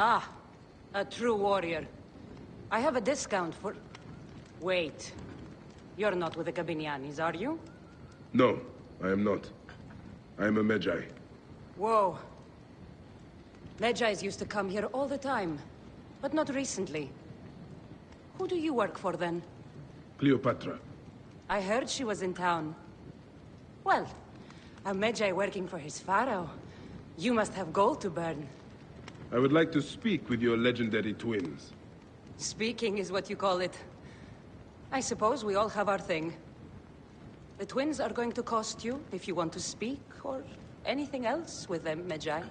Ah, a true warrior. I have a discount for... Wait. You're not with the Gabinianis, are you? No, I am not. I am a Magi. Whoa. Magi's used to come here all the time, but not recently. Who do you work for, then? Cleopatra. I heard she was in town. Well, a Magi working for his pharaoh. You must have gold to burn. I would like to speak with your legendary twins. Speaking is what you call it. I suppose we all have our thing. The twins are going to cost you if you want to speak, or anything else with them, Magi.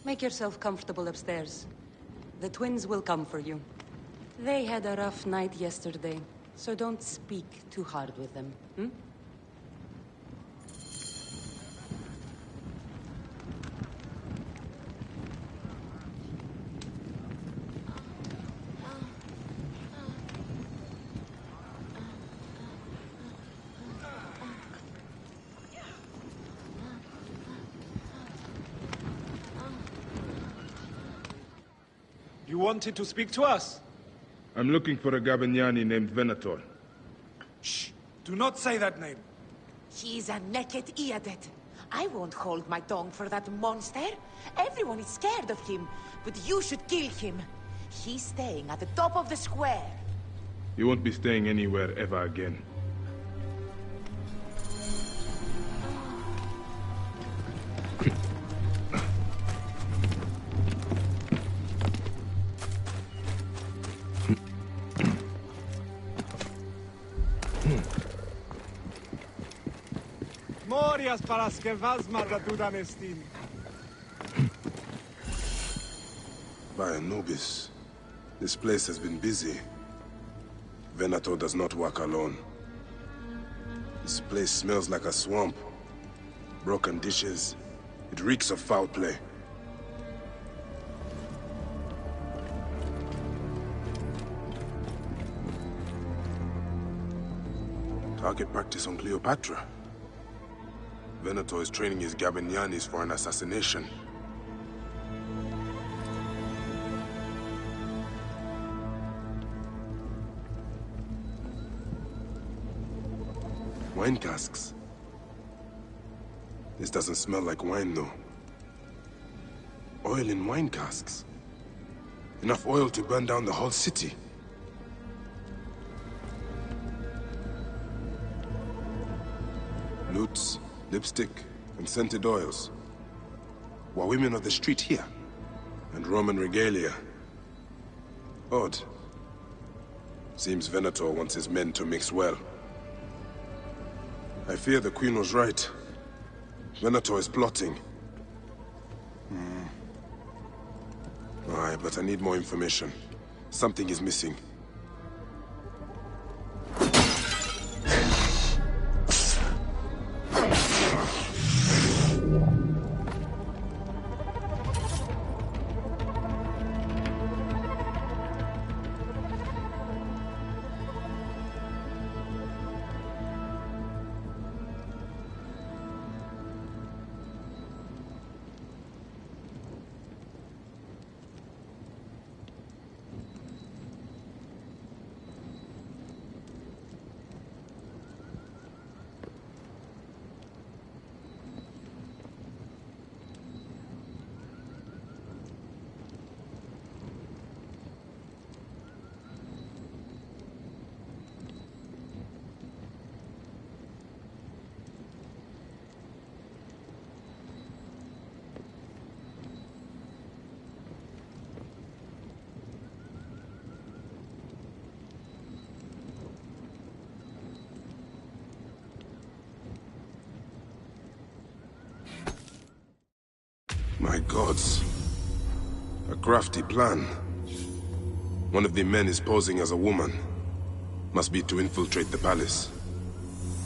Make yourself comfortable upstairs. The twins will come for you. They had a rough night yesterday, so don't speak too hard with them, hmm? You wanted to speak to us? I'm looking for a Gabiniani named Venator. Shh! Do not say that name. He's a naked Iadet. I won't hold my tongue for that monster. Everyone is scared of him, but you should kill him. He's staying at the top of the square. You won't be staying anywhere ever again. historias para las que Vazma da duda nestin. By Anubis, this place has been busy. Venator does not work alone. This place smells like a swamp. Broken dishes. It reeks of foul play. Target practice on Cleopatra. Venator is training his Gabinianis for an assassination. Wine casks. This doesn't smell like wine, though. Oil in wine casks. Enough oil to burn down the whole city. Lutes, lipstick, and scented oils. Were women of the street here? And Roman regalia. Odd. Seems Venator wants his men to mix well. I fear the Queen was right. Venator is plotting. Aye, but I need more information. Something is missing. My gods. A crafty plan. One of the men is posing as a woman. Must be to infiltrate the palace.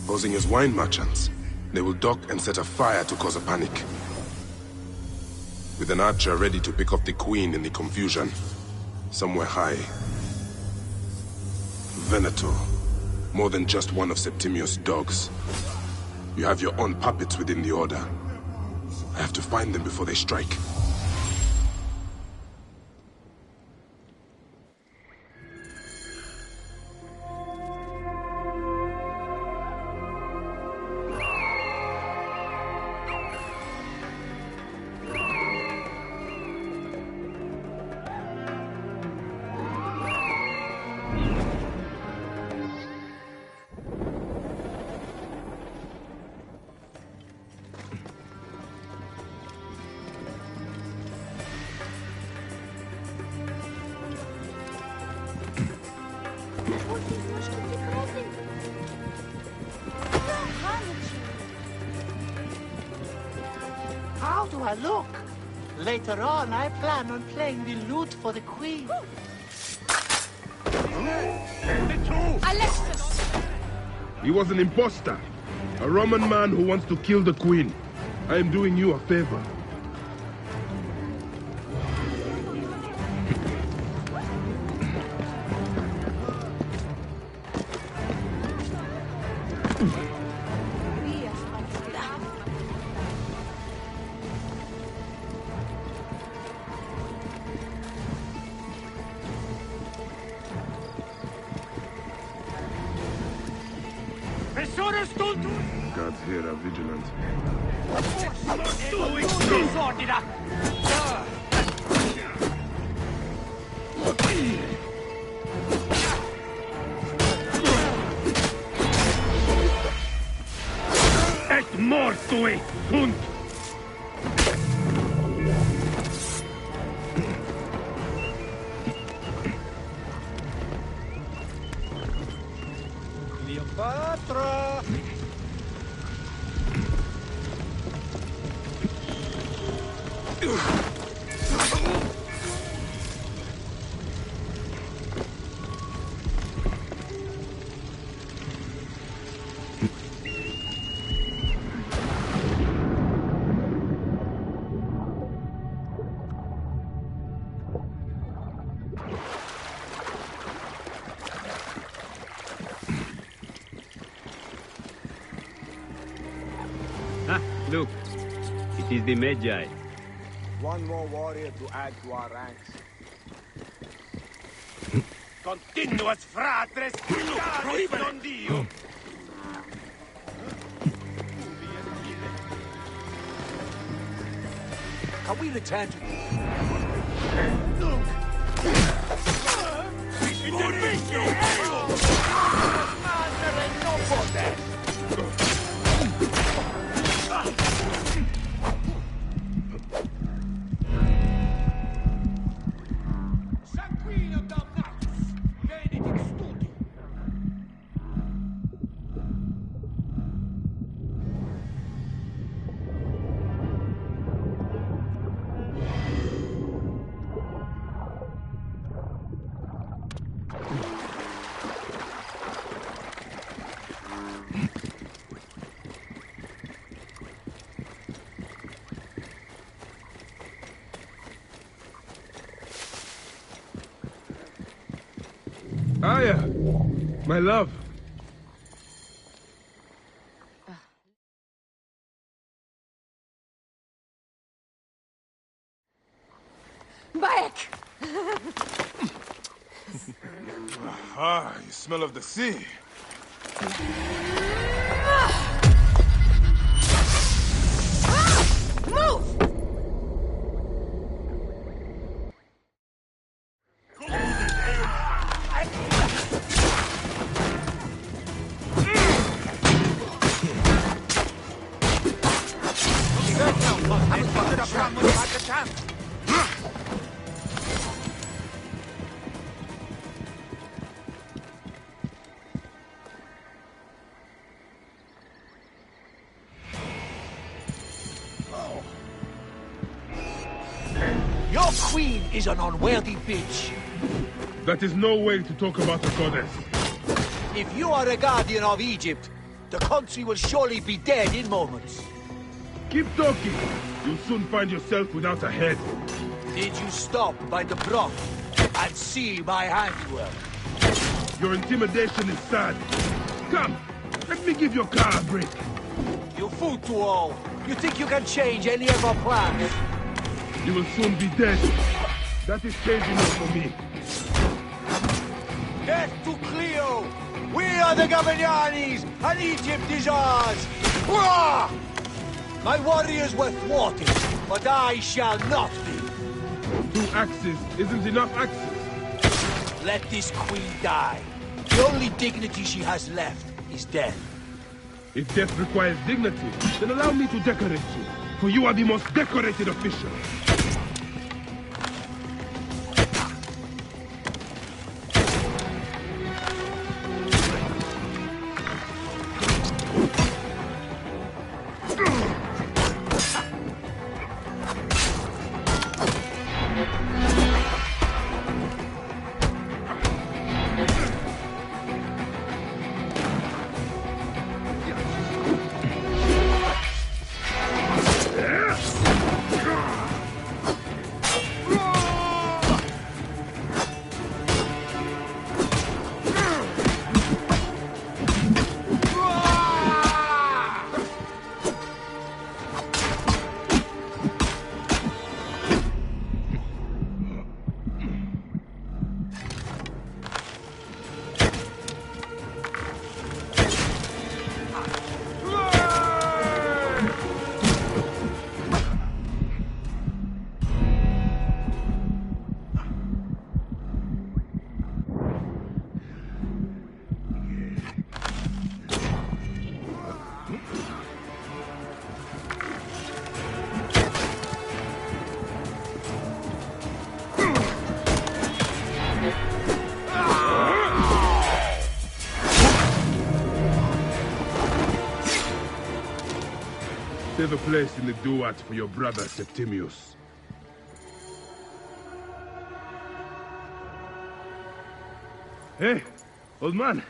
Posing as wine merchants, they will dock and set a fire to cause a panic. With an archer ready to pick off the queen in the confusion. Somewhere high. Venator. More than just one of Septimius' dogs. You have your own puppets within the order. I have to find them before they strike. How do I look? Later on, I plan on playing the lute for the queen. Alexis! He was an imposter. A Roman man who wants to kill the queen. I am doing you a favor. Guards here are vigilant. Et mortui sunt! Cleopatra! Look, it is the Magi. One more warrior to add to our ranks. Continuas fratres, non Dio! Can we return to... Aya! My love! Back! Ah, you smell of the sea. Move! Your queen is an unworthy bitch. That is no way to talk about the goddess. If you are a guardian of Egypt, the country will surely be dead in moments. Keep talking. You'll soon find yourself without a head. Did you stop by the broth and see my handiwork? Your intimidation is sad. Come, let me give your car a break. You fool to all. You think you can change any of our plans? You will soon be dead. That is changing it for me. Death to Cleo! We are the Gabanianis, and Egypt is ours! Hurrah! My warriors were thwarted, but I shall not be. 2 axes isn't enough axes. Let this queen die. The only dignity she has left is death. If death requires dignity, then allow me to decorate you, for you are the most decorated official. Save a place in the duat for your brother Septimius. Hey, old man.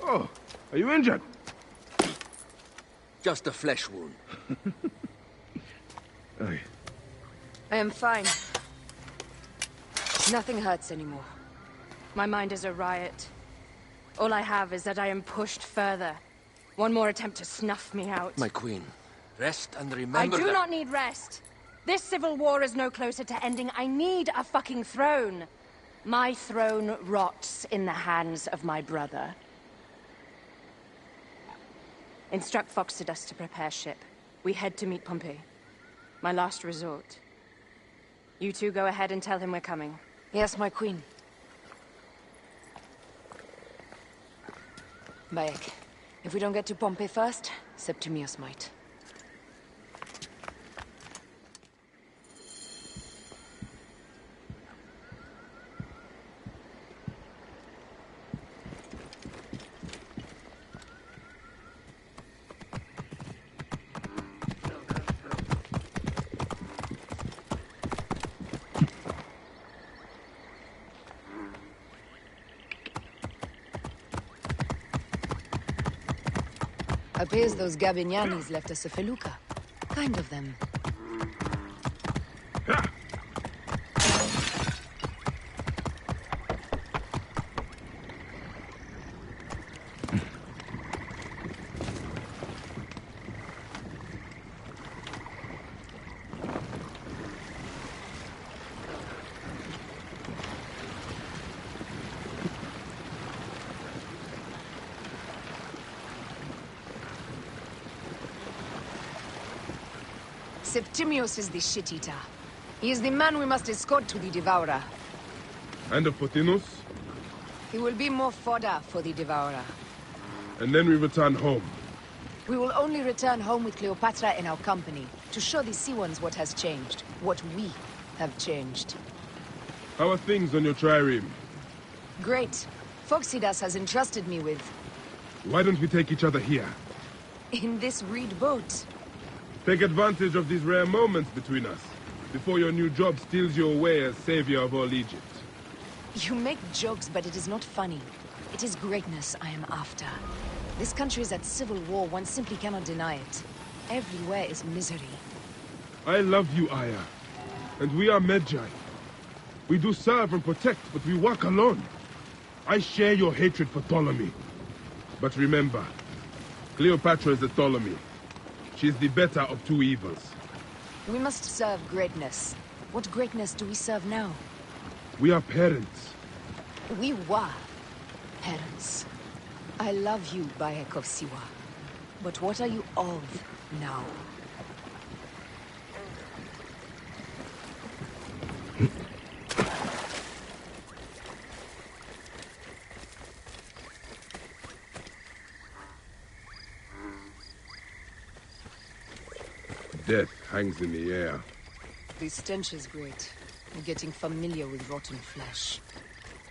Oh, are you injured? Just a flesh wound. Aye. I am fine. Nothing hurts anymore. My mind is a riot. All I have is that I am pushed further. One more attempt to snuff me out. My queen, rest and remember I do that... not need rest. This civil war is no closer to ending. I need a fucking throne. My throne rots in the hands of my brother. Instruct Foxidas to prepare ship. We head to meet Pompey. My last resort. You two go ahead and tell him we're coming. Yes, my queen. Bayek, if we don't get to Pompey first, Septimius might. Appears those Gabinianis left us a felucca. Kind of them. Septimius is the shit-eater. He is the man we must escort to the Devourer. And of Pothinus? He will be more fodder for the Devourer. And then we return home. We will only return home with Cleopatra in our company, to show the Sea Ones what has changed, what we have changed. How are things on your trireme? Great. Foxidas has entrusted me with... Why don't we take each other here? in this reed boat. Take advantage of these rare moments between us, before your new job steals you away as savior of all Egypt. You make jokes, but it is not funny. It is greatness I am after. This country is at civil war, one simply cannot deny it. Everywhere is misery. I love you, Aya. And we are Medjay. We do serve and protect, but we work alone. I share your hatred for Ptolemy. But remember, Cleopatra is a Ptolemy. She is the better of two evils. We must serve greatness. What greatness do we serve now? We are parents. We were parents. I love you, Bayek of Siwa. But what are you of now? Death hangs in the air. The stench is great. I'm getting familiar with rotten flesh.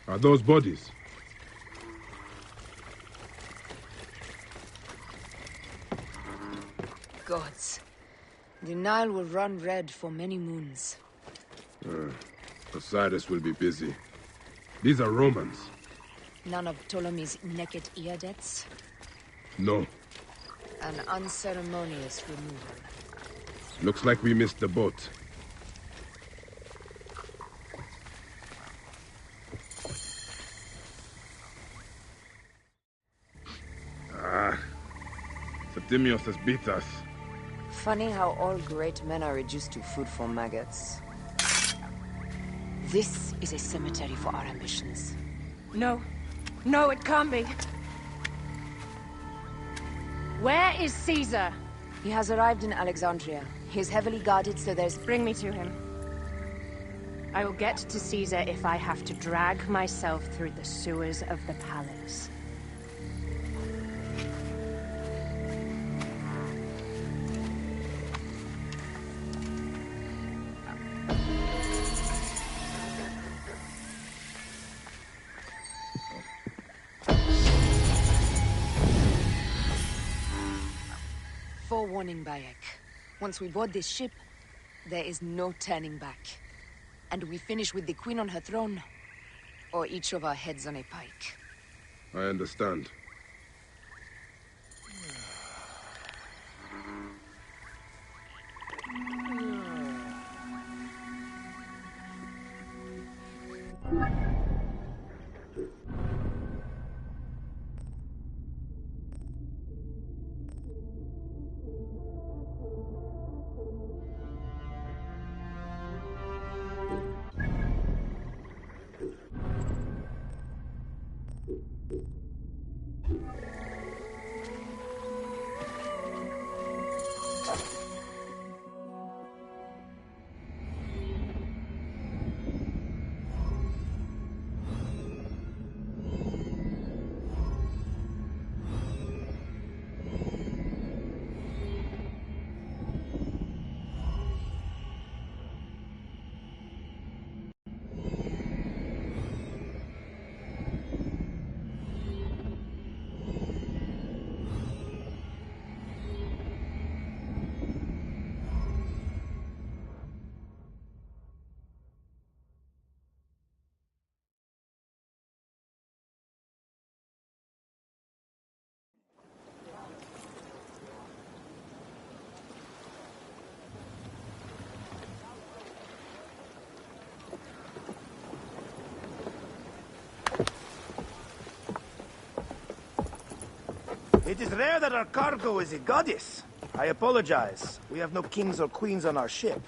Are those bodies? Gods. The Nile will run red for many moons. Osiris will be busy. These are Romans. None of Ptolemy's naked ear-debts? No. An unceremonious removal. Looks like we missed the boat. Septimius has beat us. Funny how all great men are reduced to food for maggots. This is a cemetery for our ambitions. No. No, it can't be. Where is Caesar? He has arrived in Alexandria. He is heavily guarded, so there's... Bring me to him. I will get to Caesar if I have to drag myself through the sewers of the palace. Forewarning, Bayek. Once we board this ship, there is no turning back. And we finish with the Queen on her throne, or each of our heads on a pike. I understand. It is rare that our cargo is a goddess. I apologize. We have no kings or queens on our ship.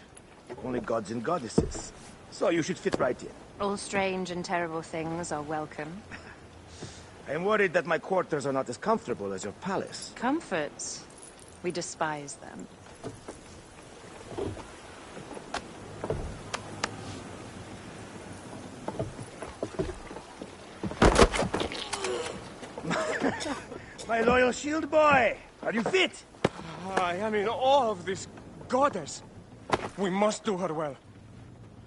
Only gods and goddesses. So you should fit right in. All strange and terrible things are welcome. I am worried that my quarters are not as comfortable as your palace. Comforts. We despise them. My loyal shield boy! Are you fit? I am in awe of this goddess. We must do her well.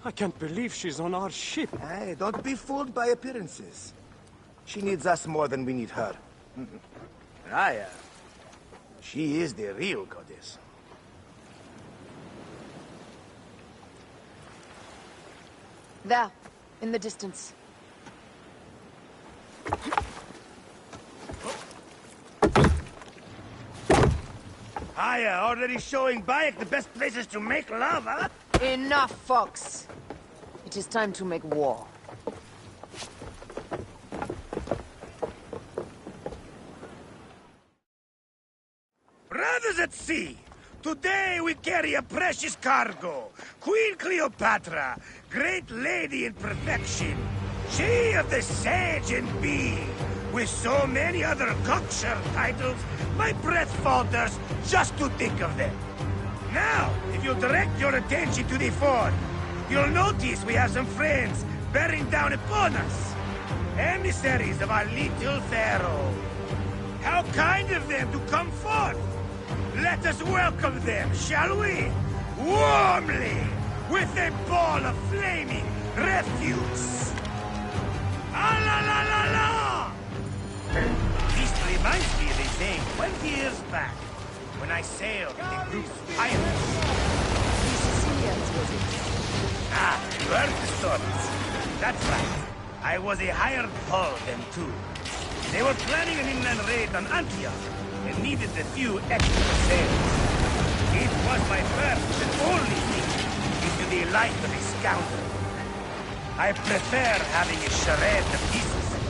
I can't believe she's on our ship. Hey, don't be fooled by appearances. She needs us more than we need her. Raya, she is the real goddess. There, in the distance. Aya, already showing Bayek the best places to make love, huh? Enough, Fox. It is time to make war. Brothers at sea, today we carry a precious cargo. Queen Cleopatra, great lady in perfection. She of the sage and bee. With so many other cocksure titles, my breath falters just to think of them. Now, if you'll direct your attention to the fort, you'll notice we have some friends bearing down upon us. Emissaries of our little pharaoh. How kind of them to come forth! Let us welcome them, shall we? Warmly, with a ball of flaming refuse. Ah la la la la! This reminds me of a day 20 years back, when I sailed with a group of pirates. The Sicilians, was it? Ah, you heard the stories. That's right. I was a hired hull then too. They were planning an inland raid on Antioch, and needed a few extra sails. It was my first and only thing into the life of a scoundrel. I prefer having a charade of decency.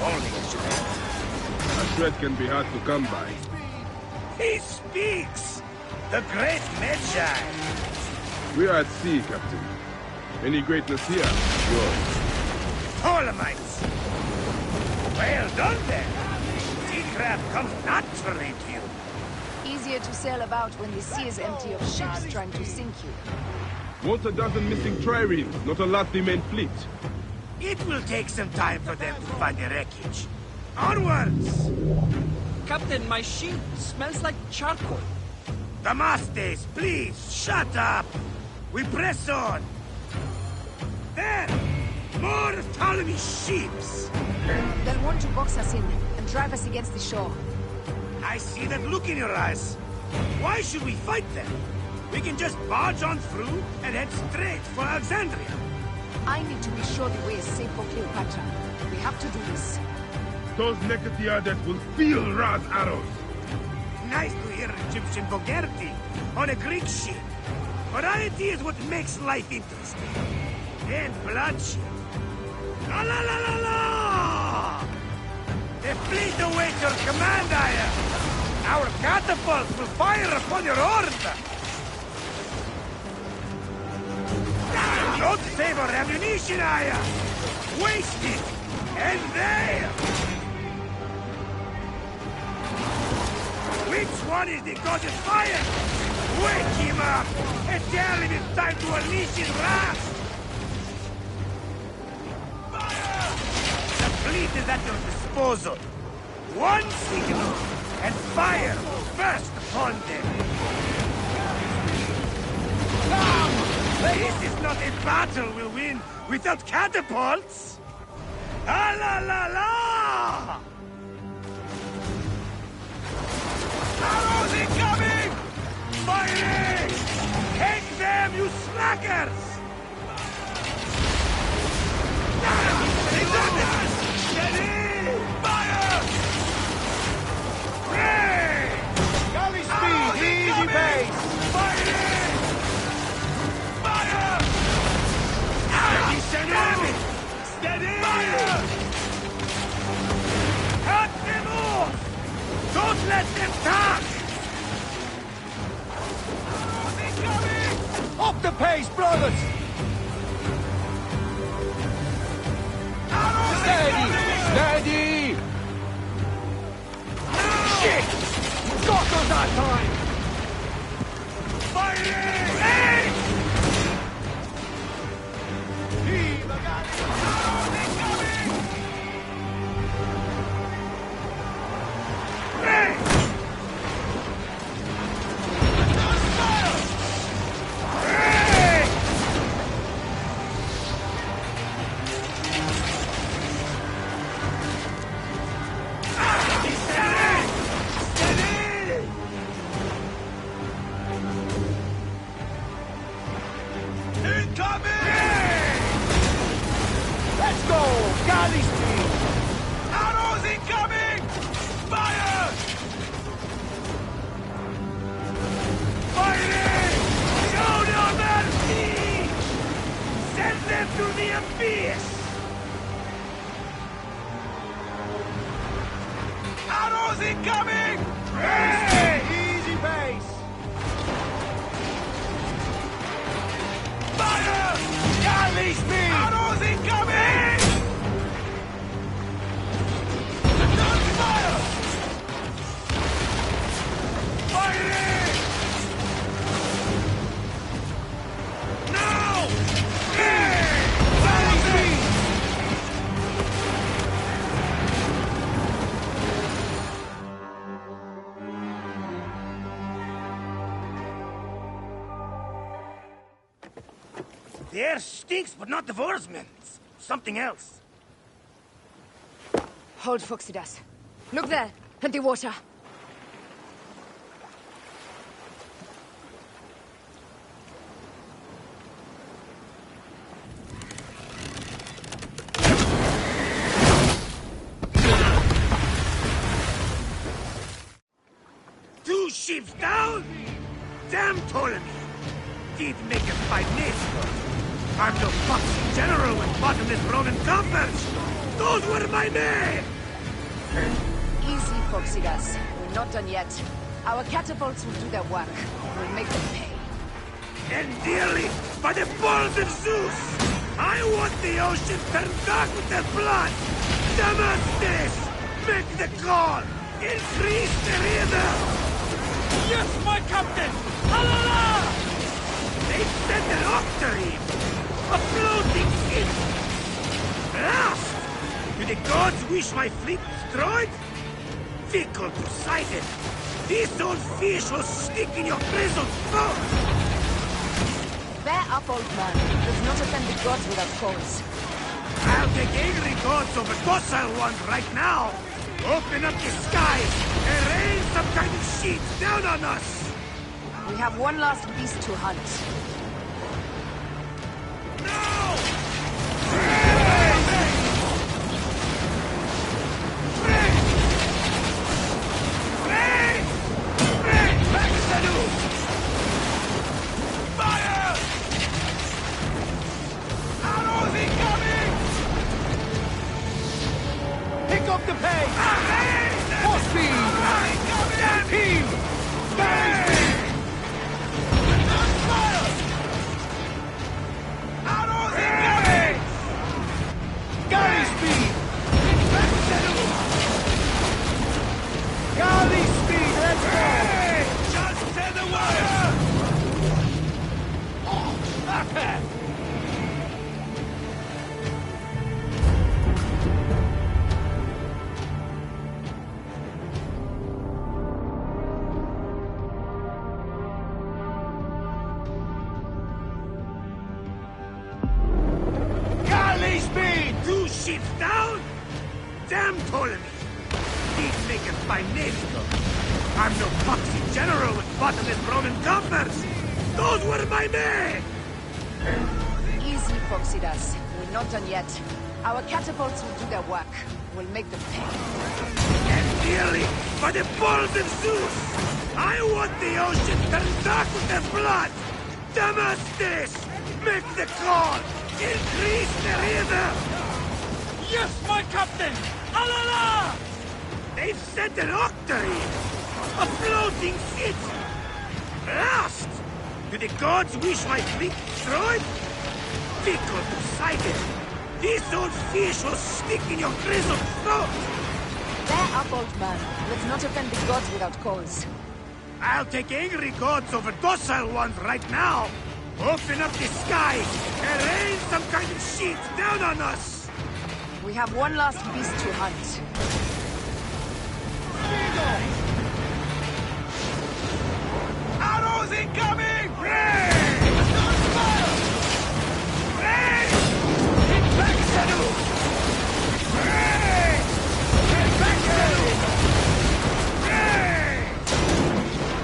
Only a charade. A threat can be hard to come by. He speaks! The great Magi! We are at sea, Captain. Any greatness here? Yours. Ptolemaites! Well done then! Seacraft comes naturally to you. Easier to sail about when the sea is empty of ships trying to sink you. What's a dozen missing triremes? Not a lot remain fleet. It will take some time for them to find the wreckage. Onwards! Captain, my sheet smells like charcoal. Damastes, please, shut up! We press on! There! More of Ptolemy's ships! They'll want to box us in and drive us against the shore. I see that look in your eyes. Why should we fight them? We can just barge on through and head straight for Alexandria. I need to be sure the way is safe for Cleopatra. We have to do this. Those Nekatiadet will feel Ra's arrows. Nice to hear Egyptian vulgarity on a Greek ship. Variety is what makes life interesting. And bloodshed. La la la la la! The fleet awaits your command, Aya. Our catapults will fire upon your order. Don't favor ammunition, Aya. Waste it. And there. Which one is the goddess fire? Wake him up and tell him it's time to unleash his wrath! Fire! The fleet is at your disposal. One signal, and fire will burst upon them. This is not a battle we'll win without catapults! Ah la la la! Arrows incoming! Firing! Hang them, you slackers! Steady! Fire! Pray! Galley speed, easy pace! Firing! Fire! Steady! Steady! Fire! Cut them off! Don't let them talk! Up the pace, brothers! Steady! Steady! Shit! Got us that time! Firing! Hey! Let's go! Galley speed! Arrows incoming! Fire! Firing! Show no mercy! Send them to the abyss! Arrows incoming! Hey! Easy pace! Fire! Galley speed! Arrows incoming! Fire! Firing! Now! Hey! Galley speed! The air stinks, but not the Vorsmen. Something else. Hold, Foxidas. Look there, at the water. Two ships down? Damn Ptolemy! Did make a fight native. I'm no foxy general with bottomless Roman coffers! Those were my men! Easy, Foxidas. We're not done yet. Our catapults will do their work. We'll make them pay. And dearly, by the balls of Zeus! I want the ocean turned dark with their blood! Damastes! Make the call! Increase the river! Yes, my captain! Halala! They sent an octarine! A floating ship! Blast! Do the gods wish my fleet destroyed? Fickle Poseidon! This old fish will stick in your grizzled throat! Bear up, old man. Does not offend the gods without cause. I'll take angry gods over docile ones right now! Open up the skies and rain some kind of sheet down on us! We have one last beast to hunt. No! the pace! More speed! Team! Galley speed! Arrows incoming! Galley speed! Galley speed, let's go! Just to the wire! Galley speed! 2 ships down? Damn Ptolemy! These make us by Navy. I'm no foxy general with bottomless Roman coffers! Those were my men! Easy, Foxidas. We're not done yet. Our catapults will do their work. We'll make them pay. And dearly, by the balls of Zeus! I want the ocean turned dark with their blood! Damascus! Make the call! Increase the river! Yes, my captain! Alala! They've sent an octary! A floating city! Blast! Do the gods wish my fleet destroyed? Fickle Poseidon! This old fish will stick in your grizzled throat! Bear up, old man. Let's not offend the gods without cause. I'll take angry gods over docile ones right now! Open up the sky and rain some kind of shit down on us! We have one last beast to hunt. Arrows incoming! Rain! Rain! Infexadu! Rain! Infexadu! Rain!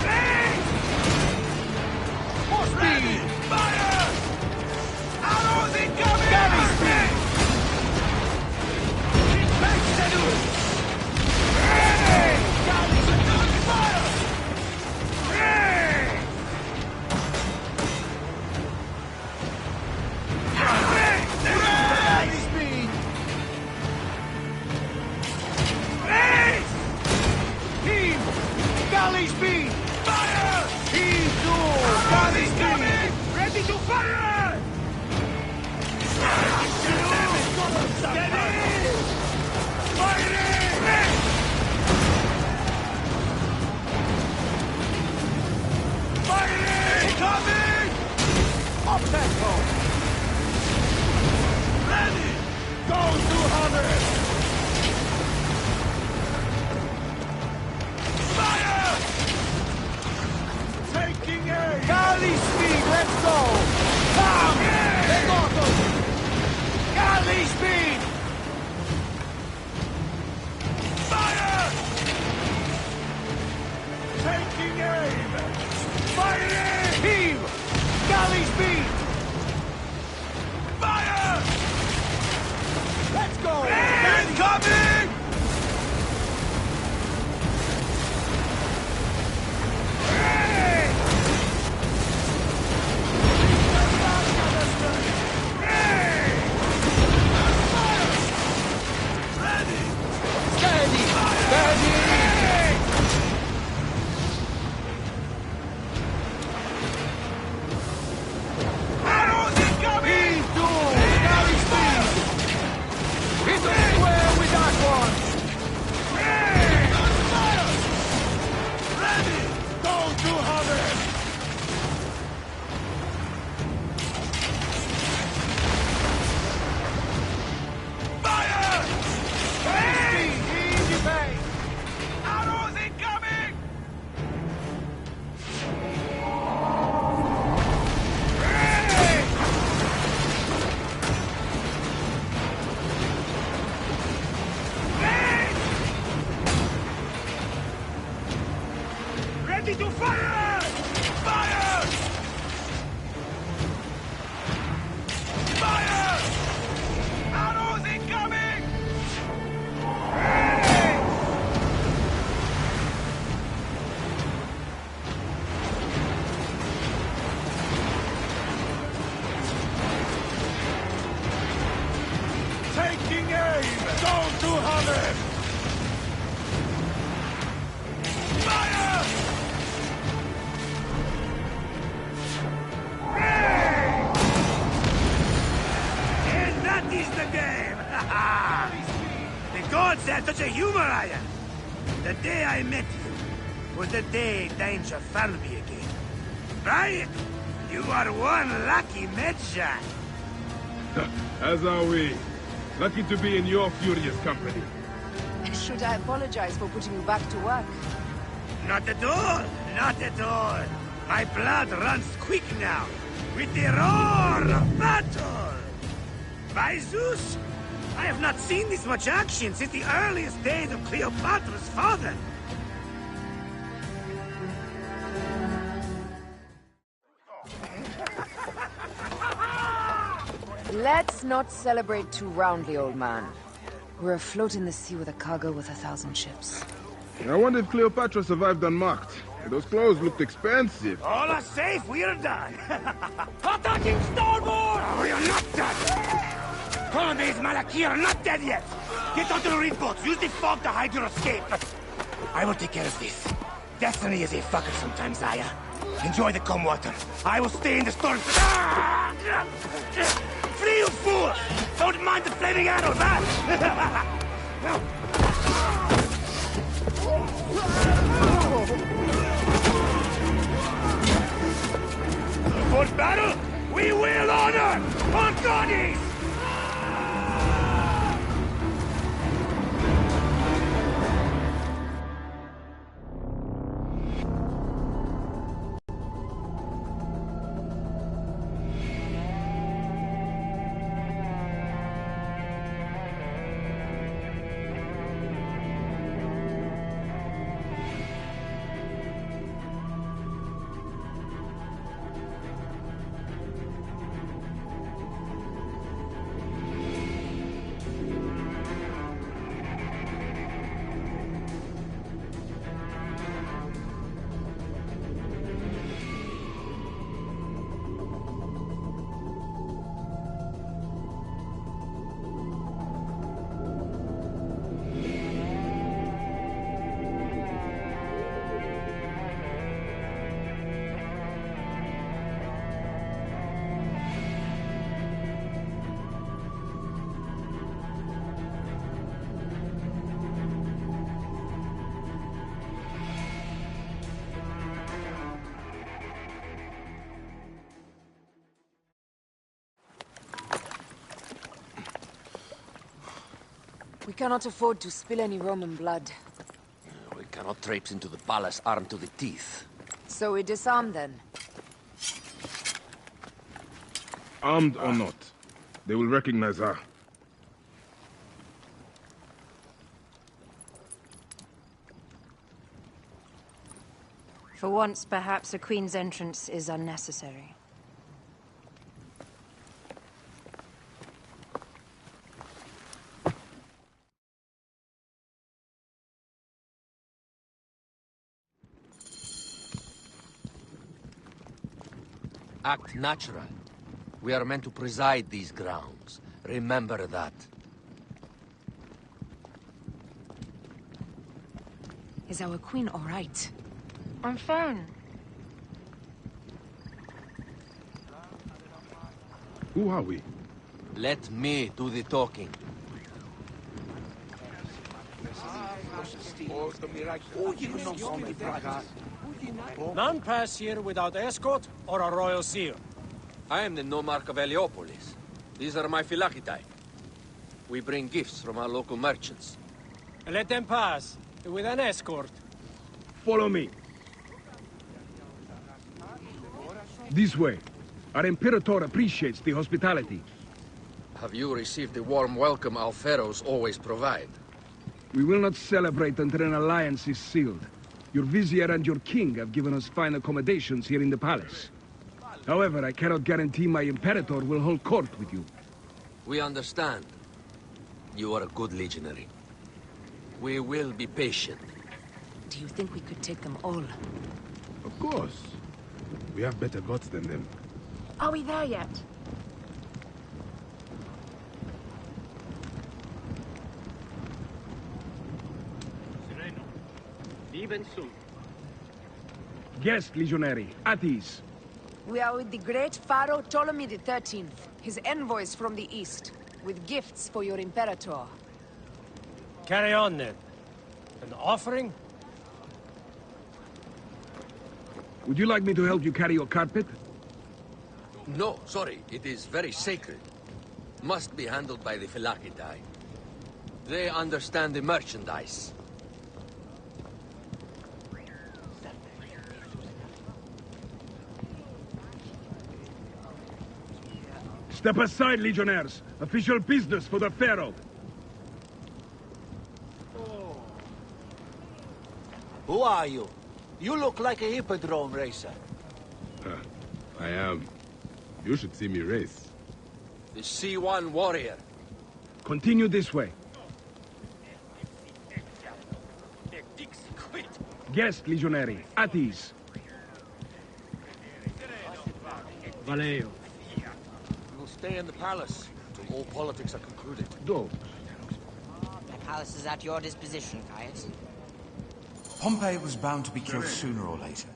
Rain! More speed! Fire! Arrows incoming! Galley speed! Infexadu! Hey! Galley speed! Fire! Rain! Galley speed! Rain! Team! Galley speed! Fire! Team 2! Galley speed! Ready to fire! Steady! Firing! Firing! Coming! Up tempo! Ready! Go to harvest! Fire! Taking aim! Galley speed, let's go! Come! Take off! Galley speed! Fire! Taking aim! Firing! Team! Galley speed! Fire! Let's go! Incoming! Hey! Hey! Ready! Steady! Steady! Hey! Arrows incoming! Team 2! Galley speed! Hit the square with that one! Hey! Ready! Go to harvest! Fire! Hey! Speed! Easy pace! Arrows incoming! Hey! Hey! Ready to fire! Fire! Fire! Arrows incoming! Hey! Taking aim! Go to harvest! Lord said such a humor I am. The day I met you was the day danger found me again. Right? You are one lucky Medjay. As are we. Lucky to be in your furious company. Should I apologize for putting you back to work? Not at all. Not at all. My blood runs quick now, with the roar of battle. By Zeus, I have not seen this much action since the earliest days of Cleopatra's father. Let's not celebrate too roundly, old man. We're afloat in the sea with a cargo with 1,000 ships. I wonder if Cleopatra survived unmarked. Those clothes looked expensive. All are safe, we're done. Attacking starboard! Oh, we are not done! Ptolemy's Malaki are not dead yet! Get onto the reef boats, use the fog to hide your escape. I will take care of this. Destiny is a fucker sometimes, Aya. Enjoy the calm water. I will stay in the storm. Flee, you fool! Don't mind the flaming arrows, huh? For battle, we will honor our goddess! We cannot afford to spill any Roman blood. We cannot traipse into the palace armed to the teeth. So we disarm then? Armed or not, they will recognize her. For once, perhaps a queen's entrance is unnecessary. Act natural. We are meant to preside these grounds. Remember that. Is our queen all right? I'm fine. Who are we? Let me do the talking. None pass here without escort or a royal seal. I am the nomarch of Heliopolis. These are my phylacitae. We bring gifts from our local merchants. Let them pass, with an escort. Follow me. This way. Our Imperator appreciates the hospitality. Have you received the warm welcome our pharaohs always provide? We will not celebrate until an alliance is sealed. Your vizier and your king have given us fine accommodations here in the palace. However, I cannot guarantee my Imperator will hold court with you. We understand. You are a good legionary. We will be patient. Do you think we could take them all? Of course. We have better gods than them. Are we there yet? Even soon. Guest, legionary. At ease. We are with the great Pharaoh Ptolemy XIII, his envoys from the east, with gifts for your Imperator. Carry on, then. An offering? Would you like me to help you carry your carpet? No, sorry. It is very sacred. Must be handled by the Phylakitai. They understand the merchandise. Step aside, Legionnaires. Official business for the Pharaoh. Who are you? You look like a hippodrome racer. I am. You should see me race. The C1 warrior. Continue this way. Guest, Legionary. At ease. Valeo. We will stay in the palace until all politics are concluded. Dogs. The palace is at your disposition, Caius. Pompey was bound to be killed sooner or later.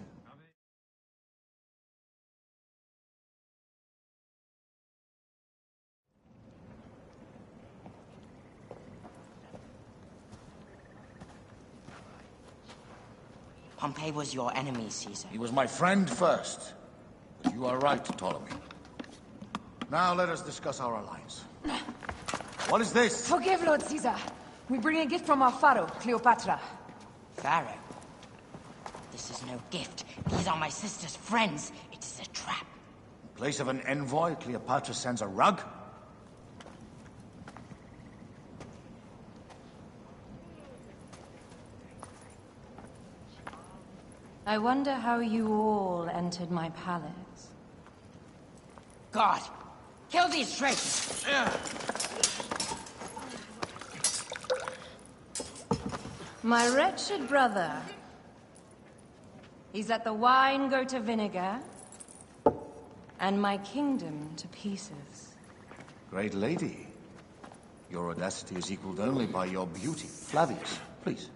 Pompey was your enemy, Caesar. He was my friend first. But you are right, Ptolemy. Now let us discuss our alliance. What is this? Forgive, Lord Caesar. We bring a gift from our pharaoh, Cleopatra. Pharaoh? This is no gift. These are my sister's friends. It is a trap. In place of an envoy, Cleopatra sends a rug? I wonder how you all entered my palace. God! Kill these traitors! My wretched brother. He's let the wine go to vinegar, and my kingdom to pieces. Great lady. Your audacity is equaled only by your beauty. Flavius, please.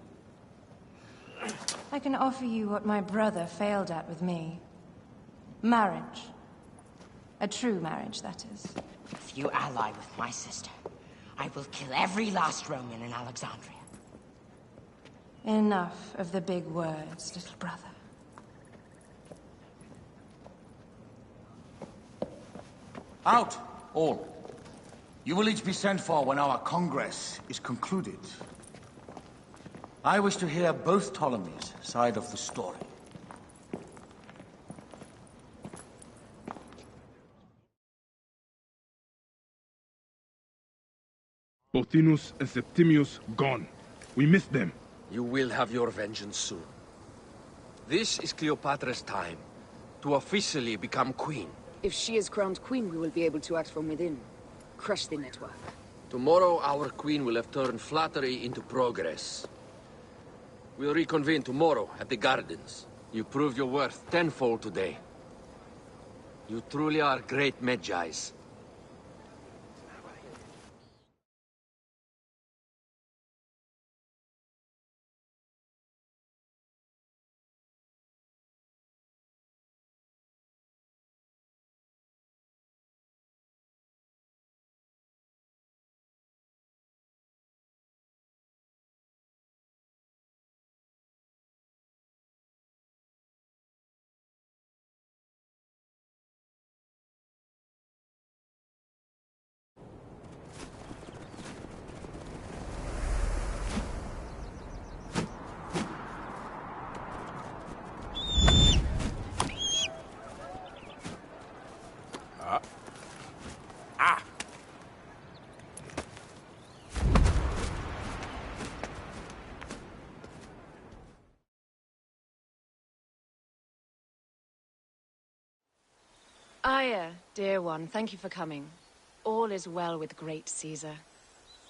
I can offer you what my brother failed at with me. Marriage. A true marriage, that is. If you ally with my sister, I will kill every last Roman in Alexandria. Enough of the big words, little brother. Out, all. You will each be sent for when our Congress is concluded. I wish to hear both Ptolemies' side of the story. Pothinus and Septimius gone. We missed them. You will have your vengeance soon. This is Cleopatra's time to officially become queen. If she is crowned queen, we will be able to act from within. Crush the network. Tomorrow, our queen will have turned flattery into progress. We'll reconvene tomorrow at the gardens. You proved your worth tenfold today. You truly are great Magi's. Aya, dear one, thank you for coming. All is well with great Caesar.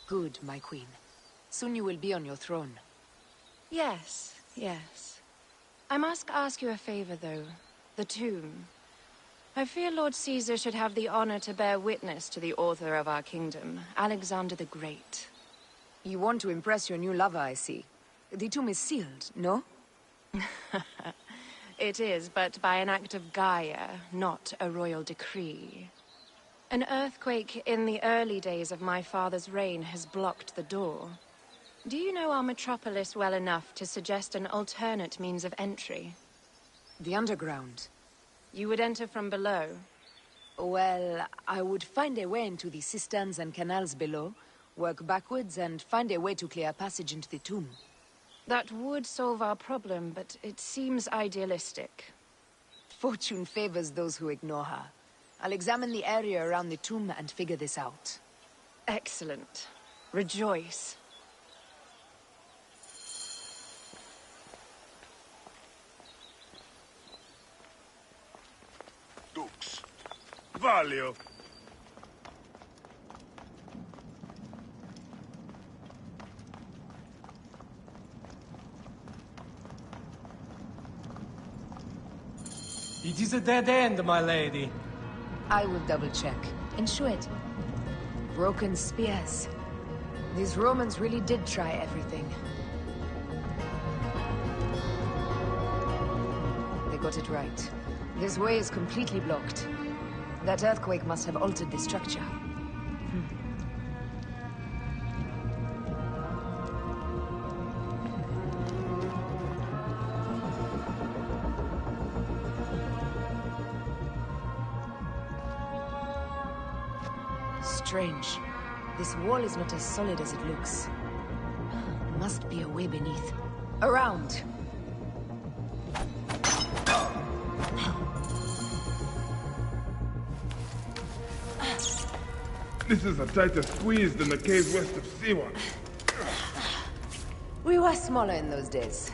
Good, my queen. Soon you will be on your throne. Yes, yes. I must ask you a favor, though. The tomb. I fear Lord Caesar should have the honor to bear witness to the author of our kingdom, Alexander the Great. You want to impress your new lover, I see. The tomb is sealed, no? It is, but by an act of Gaia, not a royal decree. An earthquake in the early days of my father's reign has blocked the door. Do you know our metropolis well enough to suggest an alternate means of entry? The underground. You would enter from below? Well, I would find a way into the cisterns and canals below, work backwards, and find a way to clear a passage into the tomb. That would solve our problem, but it seems idealistic. Fortune favors those who ignore her. I'll examine the area around the tomb and figure this out. Excellent. Rejoice. Dux. Valio. It is a dead end, my lady. I will double-check. Ensure it. Broken spears. These Romans really did try everything. They got it right. This way is completely blocked. That earthquake must have altered the structure. Strange. This wall is not as solid as it looks. Must be a way beneath. Around! This is a tighter squeeze than the cave west of Siwa. We were smaller in those days.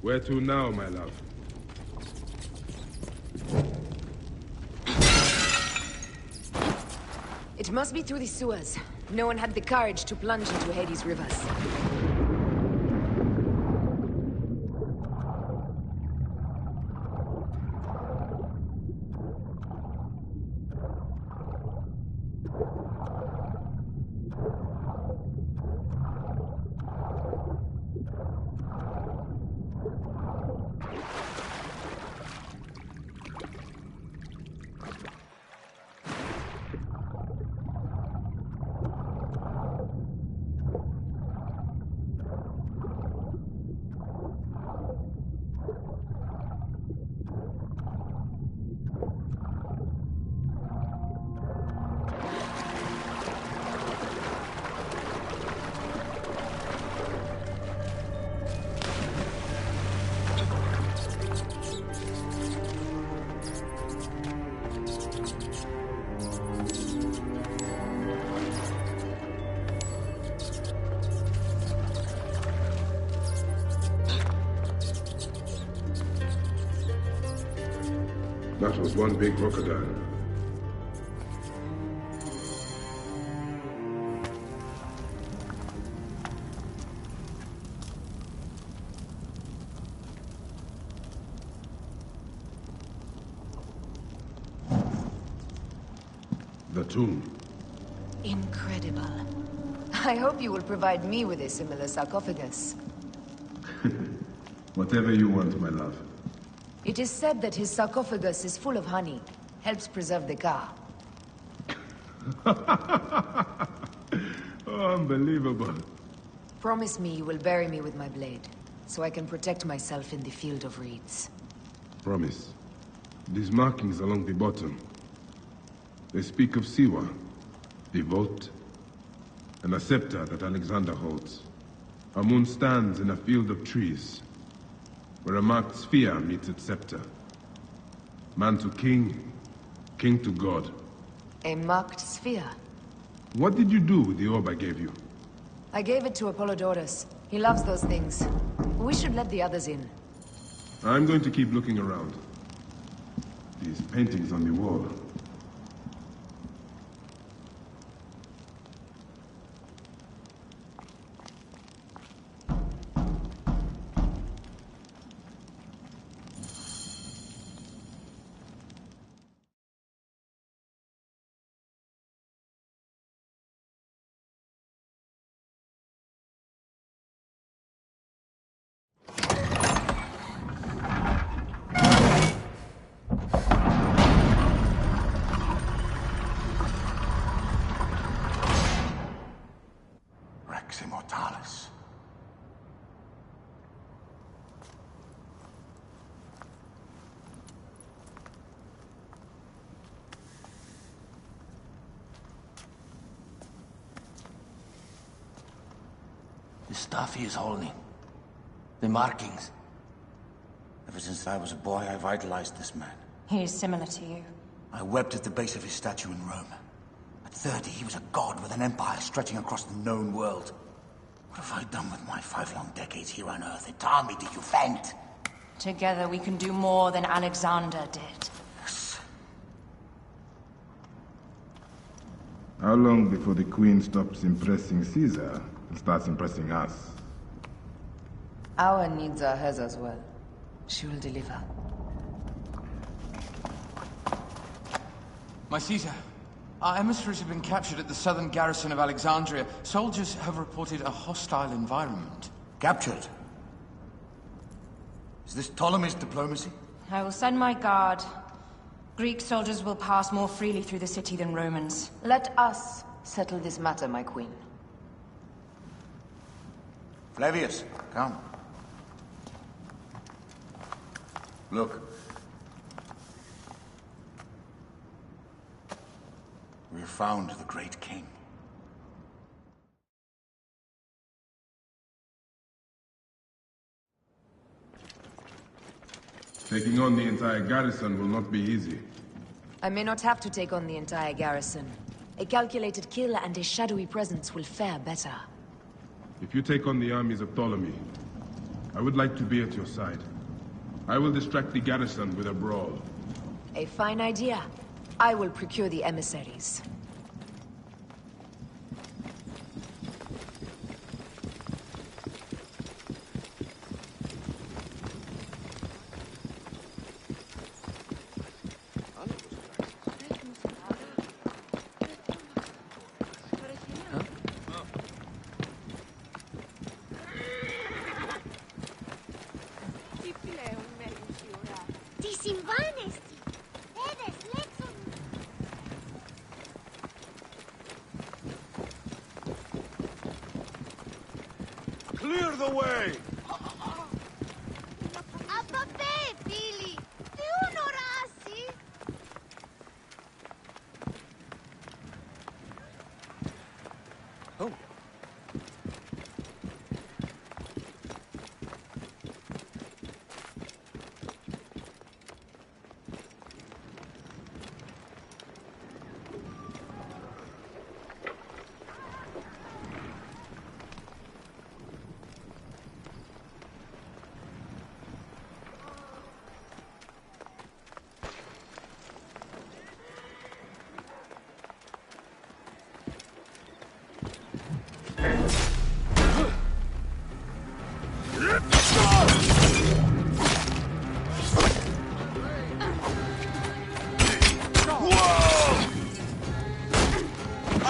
Where to now, my love? It must be through the sewers. No one had the courage to plunge into Hades' rivers. That was one big crocodile. The tomb. Incredible. I hope you will provide me with a similar sarcophagus. Whatever you want, my love. It is said that his sarcophagus is full of honey. Helps preserve the car. Oh, unbelievable. Promise me you will bury me with my blade, so I can protect myself in the field of reeds. Promise. These markings along the bottom. They speak of Siwa, the vault, and a scepter that Alexander holds. Our moon stands in a field of trees, where a marked sphere meets its scepter. Man to king, king to god. A marked sphere? What did you do with the orb I gave you? I gave it to Apollodorus. He loves those things. We should let the others in. I'm going to keep looking around. These paintings on the wall. Pax Immortalis. The stuff he is holding. The markings. Ever since I was a boy, I've idolized this man. He is similar to you. I wept at the base of his statue in Rome. At 30, he was a god with an empire stretching across the known world. What have I done with my 5 long decades here on Earth? Its army do you vent? Together we can do more than Alexander did. Yes. How long before the Queen stops impressing Caesar and starts impressing us? Our needs are hers as well. She will deliver. My Caesar, our emissaries have been captured at the southern garrison of Alexandria. Soldiers have reported a hostile environment. Captured? Is this Ptolemy's diplomacy? I will send my guard. Greek soldiers will pass more freely through the city than Romans. Let us settle this matter, my queen. Flavius, come. Look. We have found the great king. Taking on the entire garrison will not be easy. I may not have to take on the entire garrison. A calculated kill and a shadowy presence will fare better. If you take on the armies of Ptolemy, I would like to be at your side. I will distract the garrison with a brawl. A fine idea. I will procure the emissaries. Clear the way! Oh.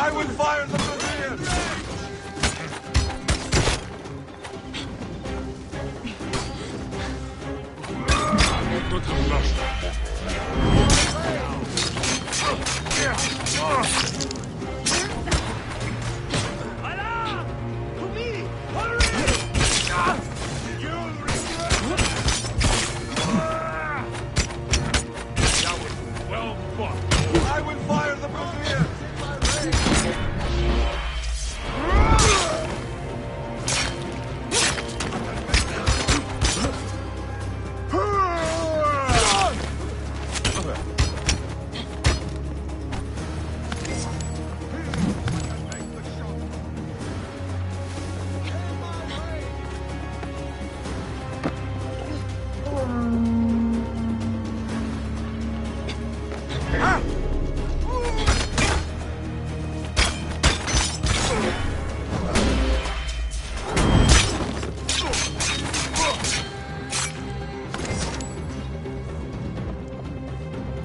I will fire the Brazilians! I will fire the Brazilians!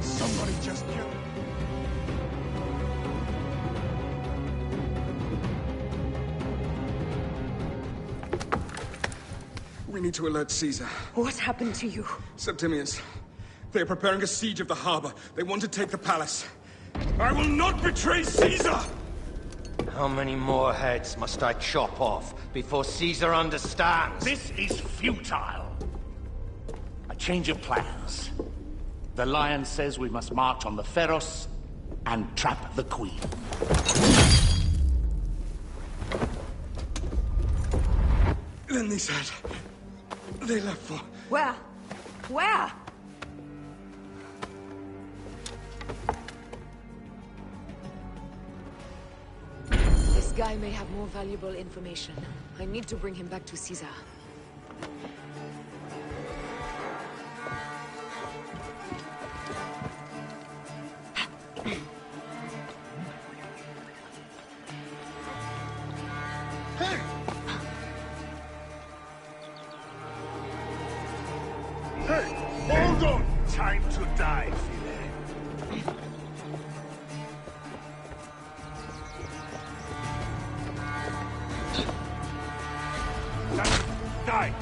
Somebody just killed me. We need to alert Caesar. What happened to you? Septimians. They are preparing a siege of the harbor. They want to take the palace. I will not betray Caesar! How many more heads must I chop off before Caesar understands? This is futile. A change of plans. The Lion says we must march on the Pharos and trap the Queen. Then they said... they left for... Where? Where? This guy may have more valuable information. I need to bring him back to Caesar. Hey, hold on! Time to die, Philip. Die!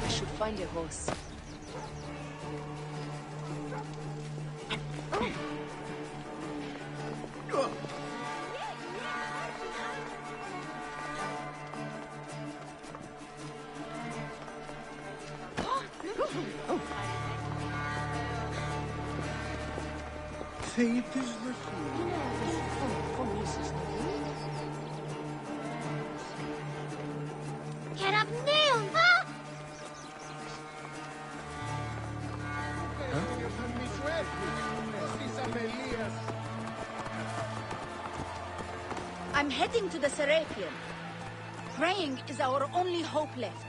I should find a horse. I'm heading to the Serapeum. Praying is our only hope left.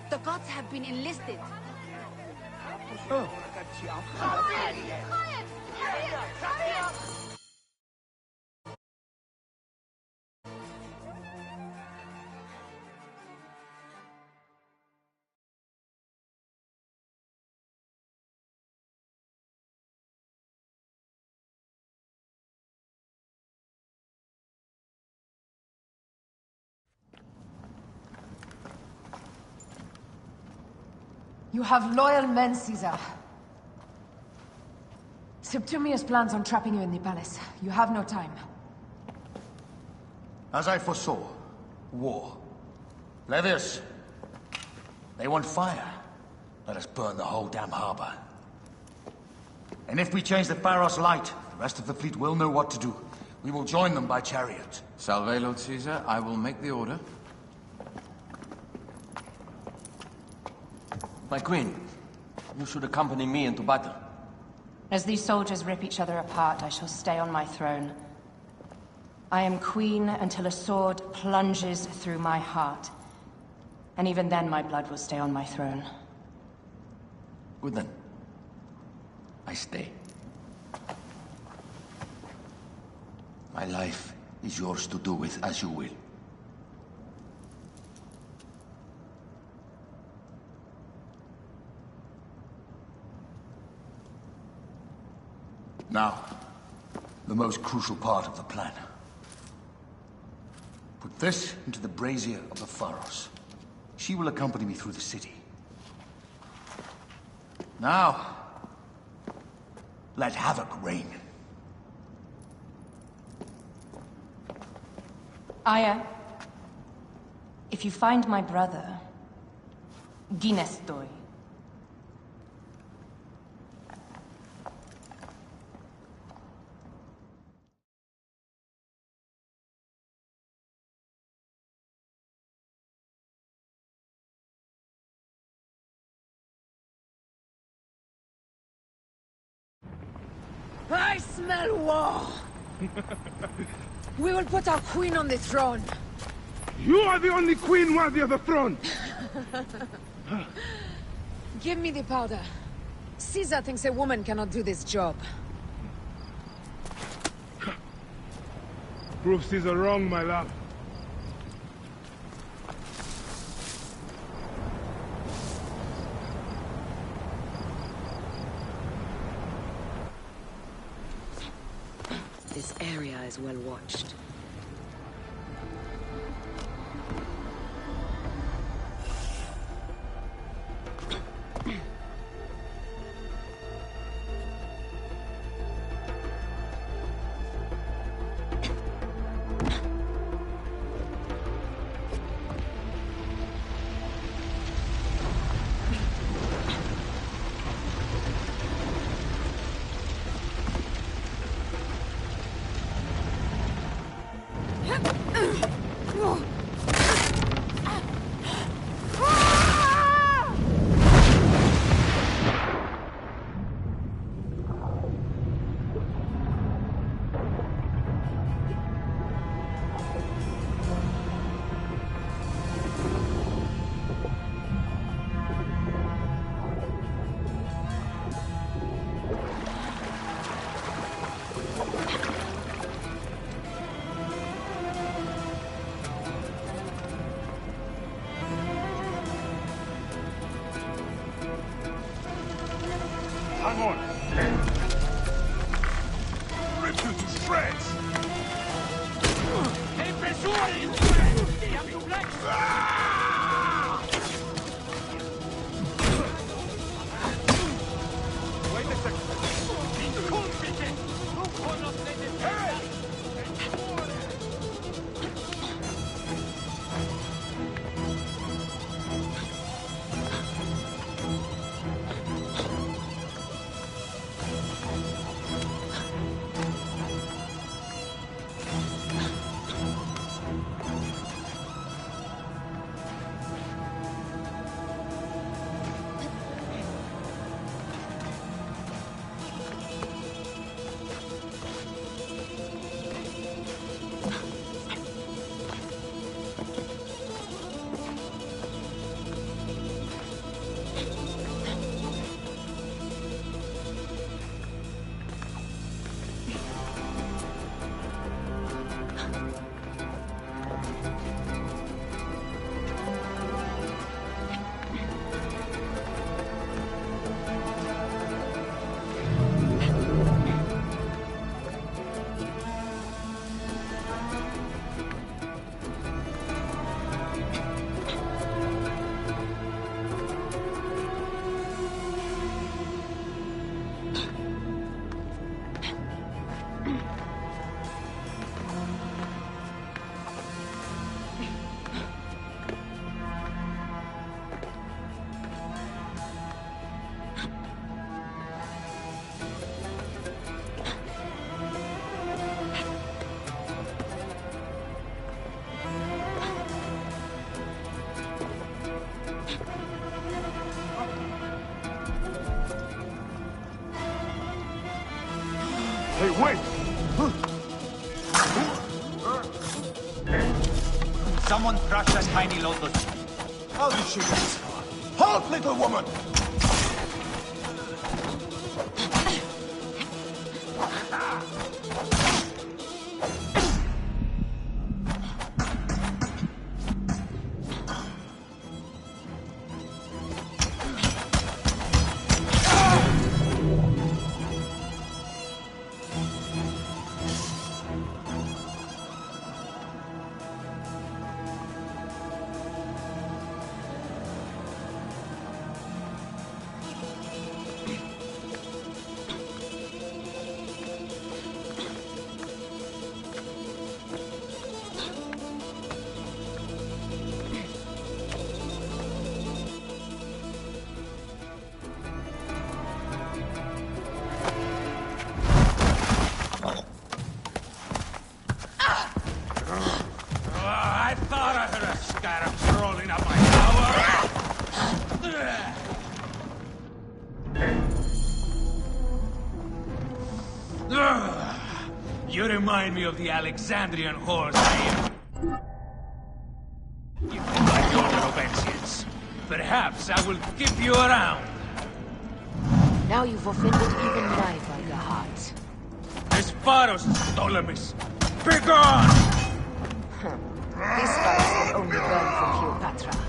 The gods have been enlisted. Oh. You have loyal men, Caesar. Septimius plans on trapping you in the palace. You have no time. As I foresaw, war. Levius, they want fire. Let us burn the whole damn harbor. And if we change the Pharos light, the rest of the fleet will know what to do. We will join them by chariot. Salve, Lord Caesar. I will make the order. My queen, you should accompany me into battle. As these soldiers rip each other apart, I shall stay on my throne. I am queen until a sword plunges through my heart. And even then my blood will stay on my throne. Good then. I stay. My life is yours to do with as you will. Now, the most crucial part of the plan. Put this into the brazier of the Pharos. She will accompany me through the city. Now, let havoc reign. Aya, if you find my brother, Ginestoi. I smell war! We will put our queen on the throne. You are the only queen worthy of the throne! Give me the powder. Caesar thinks a woman cannot do this job. Prove Caesar wrong, my love. This area is well watched. Hang on! Rip you to shreds! Hey, Pesuri! Wait a second. Hey, wait! Someone crush that tiny lotus. How did she get this far? Halt, little woman! I thought I heard a scarab crawling up my tower. You You remind me of the Alexandrian horse I give to my daughter Obencius. Perhaps I will keep you around. Now you've offended even my vulgar heart. Disparos, Ptolemies! Begone! This spice will only burn for Cleopatra.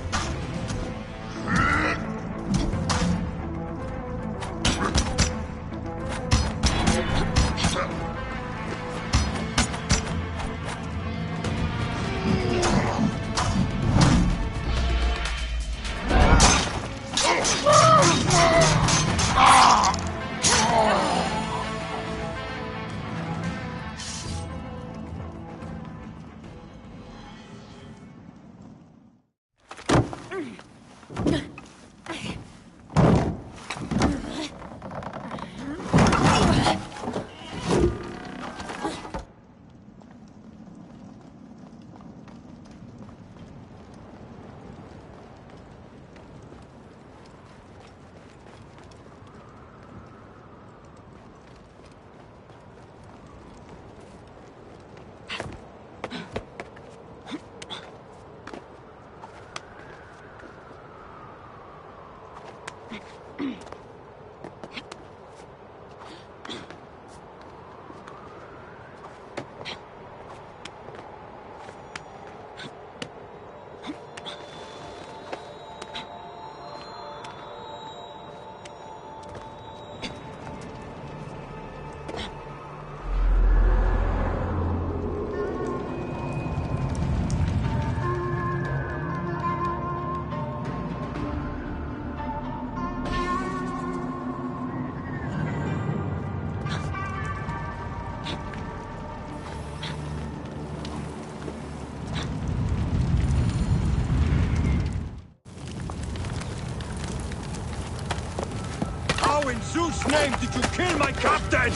How in Zeus' name did you kill my captain?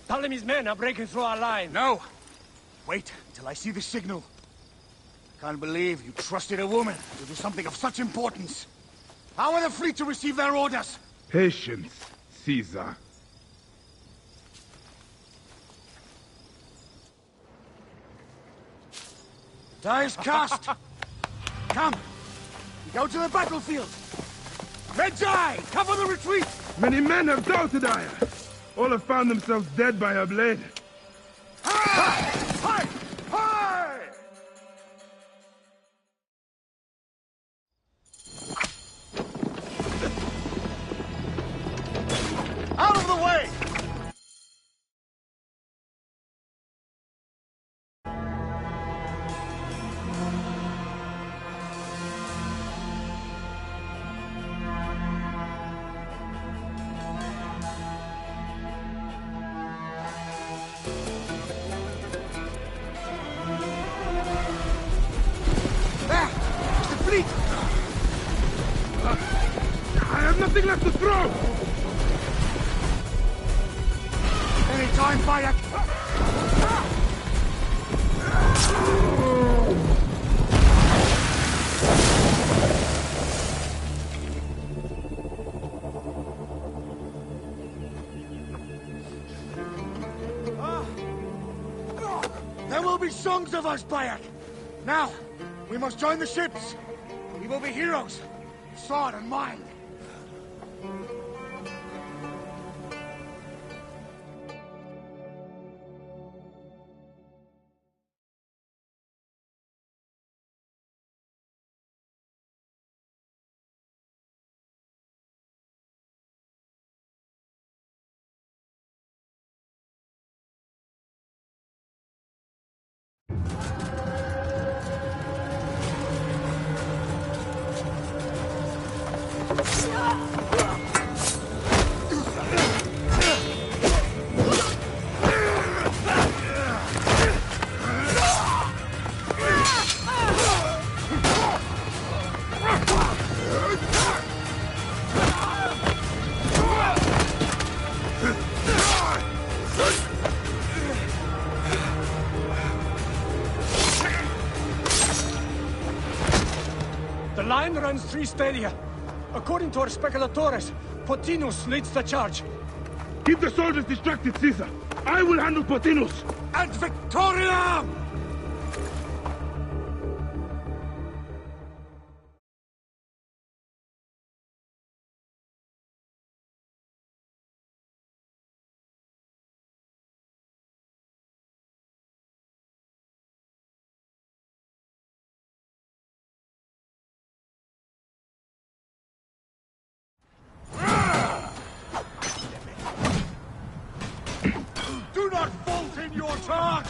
Ptolemy's men are breaking through our line. No! Wait until I see the signal. Can't believe you trusted a woman to do something of such importance. How are the fleet to receive their orders? Patience, Caesar. Die is cast! Come! We go to the battlefield! Medjay! Cover the retreat! Many men have doubted Aya. All have found themselves dead by her blade. Hi! Hi! Hi! Out of the way! I have nothing left to throw! Any time, Bayek! There will be songs of us, Bayek! Now, we must join the ships! We will be heroes! Sword and mind! stands 3 stadia. According to our speculatores, Potinus leads the charge. Keep the soldiers distracted, Caesar. I will handle Potinus. And Victoria! Do not fault in your charge!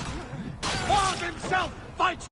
Mars himself fights